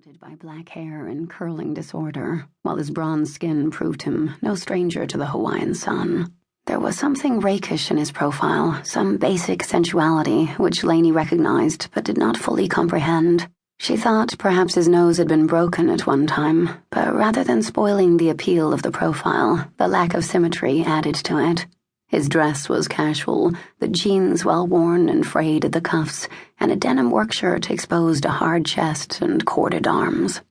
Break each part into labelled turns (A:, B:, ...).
A: surrounded by black hair and curling disorder, while his bronze skin proved him no stranger to the Hawaiian sun. There was something rakish in his profile, some basic sensuality which Laine recognized but did not fully comprehend. She thought perhaps his nose had been broken at one time, but rather than spoiling the appeal of the profile, the lack of symmetry added to it. His dress was casual, the jeans well-worn and frayed at the cuffs, and a denim work shirt exposed a hard chest and corded arms.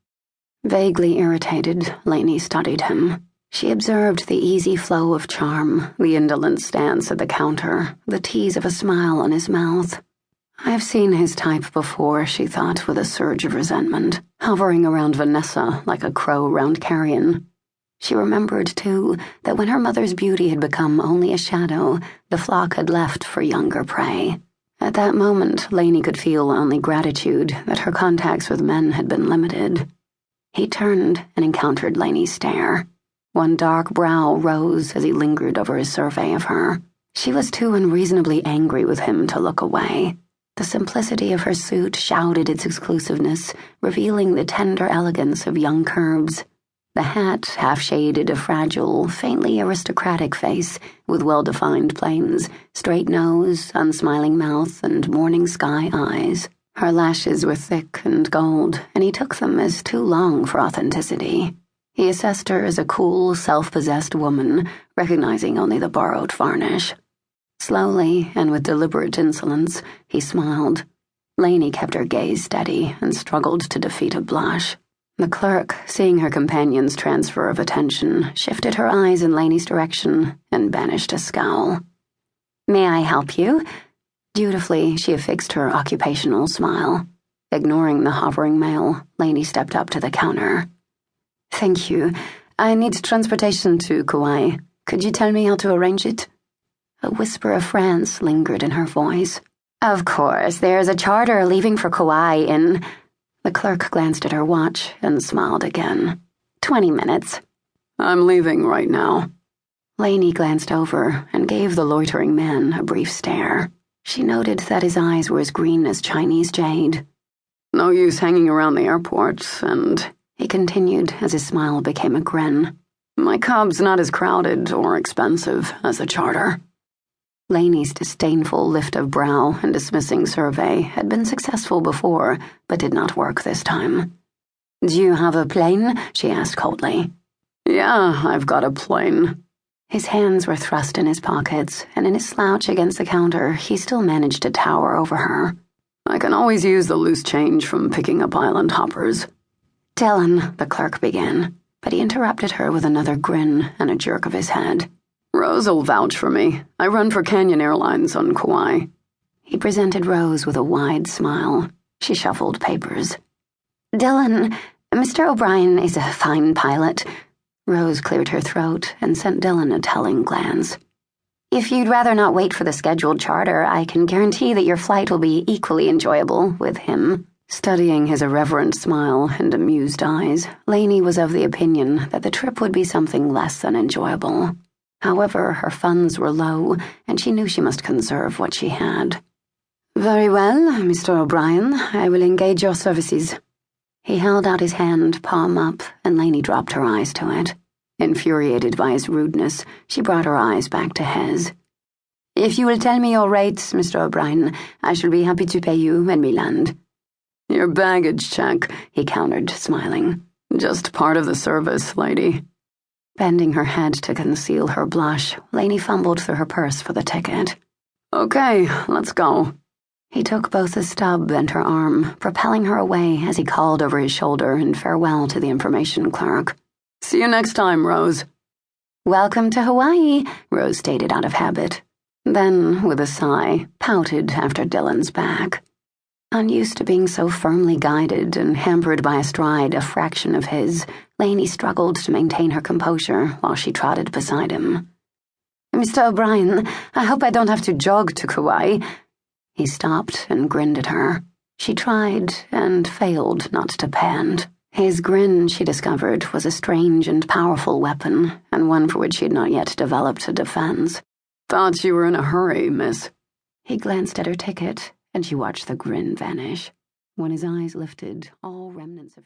A: Vaguely irritated, Laine studied him. She observed the easy flow of charm, the indolent stance at the counter, the tease of a smile on his mouth. I've seen his type before, she thought with a surge of resentment, hovering around Vanessa like a crow round carrion. She remembered, too, that when her mother's beauty had become only a shadow, the flock had left for younger prey. At that moment, Laine could feel only gratitude that her contacts with men had been limited. He turned and encountered Laine's stare. One dark brow rose as he lingered over his survey of her. She was too unreasonably angry with him to look away. The simplicity of her suit shouted its exclusiveness, revealing the tender elegance of young curves. The hat half-shaded a fragile, faintly aristocratic face with well-defined planes, straight nose, unsmiling mouth, and morning sky eyes. Her lashes were thick and gold, and he took them as too long for authenticity. He assessed her as a cool, self-possessed woman, recognizing only the borrowed varnish. Slowly, and with deliberate insolence, he smiled. Laine kept her gaze steady and struggled to defeat a blush. The clerk, seeing her companion's transfer of attention, shifted her eyes in Laine's direction and banished a scowl. "May I help you?" Dutifully, she affixed her occupational smile. Ignoring the hovering male, Laine stepped up to the counter. "Thank you. I need transportation to Kauai. Could you tell me how to arrange it?" A whisper of France lingered in her voice. "Of course, there's a charter leaving for Kauai in..." The clerk glanced at her watch and smiled again. 20 minutes. "I'm leaving right now." Laine glanced over and gave the loitering man a brief stare. She noted that his eyes were as green as Chinese jade. "No use hanging around the airport, and," he continued as his smile became a grin, "my cub's not as crowded or expensive as a charter." Laine's disdainful lift of brow and dismissing survey had been successful before, but did not work this time. "Do you have a plane?" she asked coldly. "Yeah, I've got a plane." His hands were thrust in his pockets, and in his slouch against the counter, he still managed to tower over her. "I can always use the loose change from picking up island hoppers." "Dillon," the clerk began, but he interrupted her with another grin and a jerk of his head. "Rose'll vouch for me. I run for Canyon Airlines on Kauai." He presented Rose with a wide smile. She shuffled papers. "Dillon, Mr. O'Brian is a fine pilot." Rose cleared her throat and sent Dillon a telling glance. "If you'd rather not wait for the scheduled charter, I can guarantee that your flight will be equally enjoyable with him." Studying his irreverent smile and amused eyes, Laine was of the opinion that the trip would be something less than enjoyable. However, her funds were low, and she knew she must conserve what she had. "Very well, Mr. O'Brian, I will engage your services." He held out his hand, palm up, and Laine dropped her eyes to it. Infuriated by his rudeness, she brought her eyes back to his. "If you will tell me your rates, Mr. O'Brian, I shall be happy to pay you when we land." "Your baggage check," he countered, smiling. "Just part of the service, lady." Bending her head to conceal her blush, Laine fumbled through her purse for the ticket. "Okay, let's go." He took both the stub and her arm, propelling her away as he called over his shoulder in farewell to the information clerk. "See you next time, Rose." "Welcome to Hawaii," Rose stated out of habit. Then, with a sigh, pouted after Dillon's back. Unused to being so firmly guided and hampered by a stride a fraction of his, Laine struggled to maintain her composure while she trotted beside him. "Mr. O'Brian, I hope I don't have to jog to Kauai." He stopped and grinned at her. She tried and failed not to pant. His grin, she discovered, was a strange and powerful weapon, and one for which she had not yet developed a defense. "Thought you were in a hurry, miss." He glanced at her ticket, and she watched the grin vanish. When his eyes lifted, all remnants of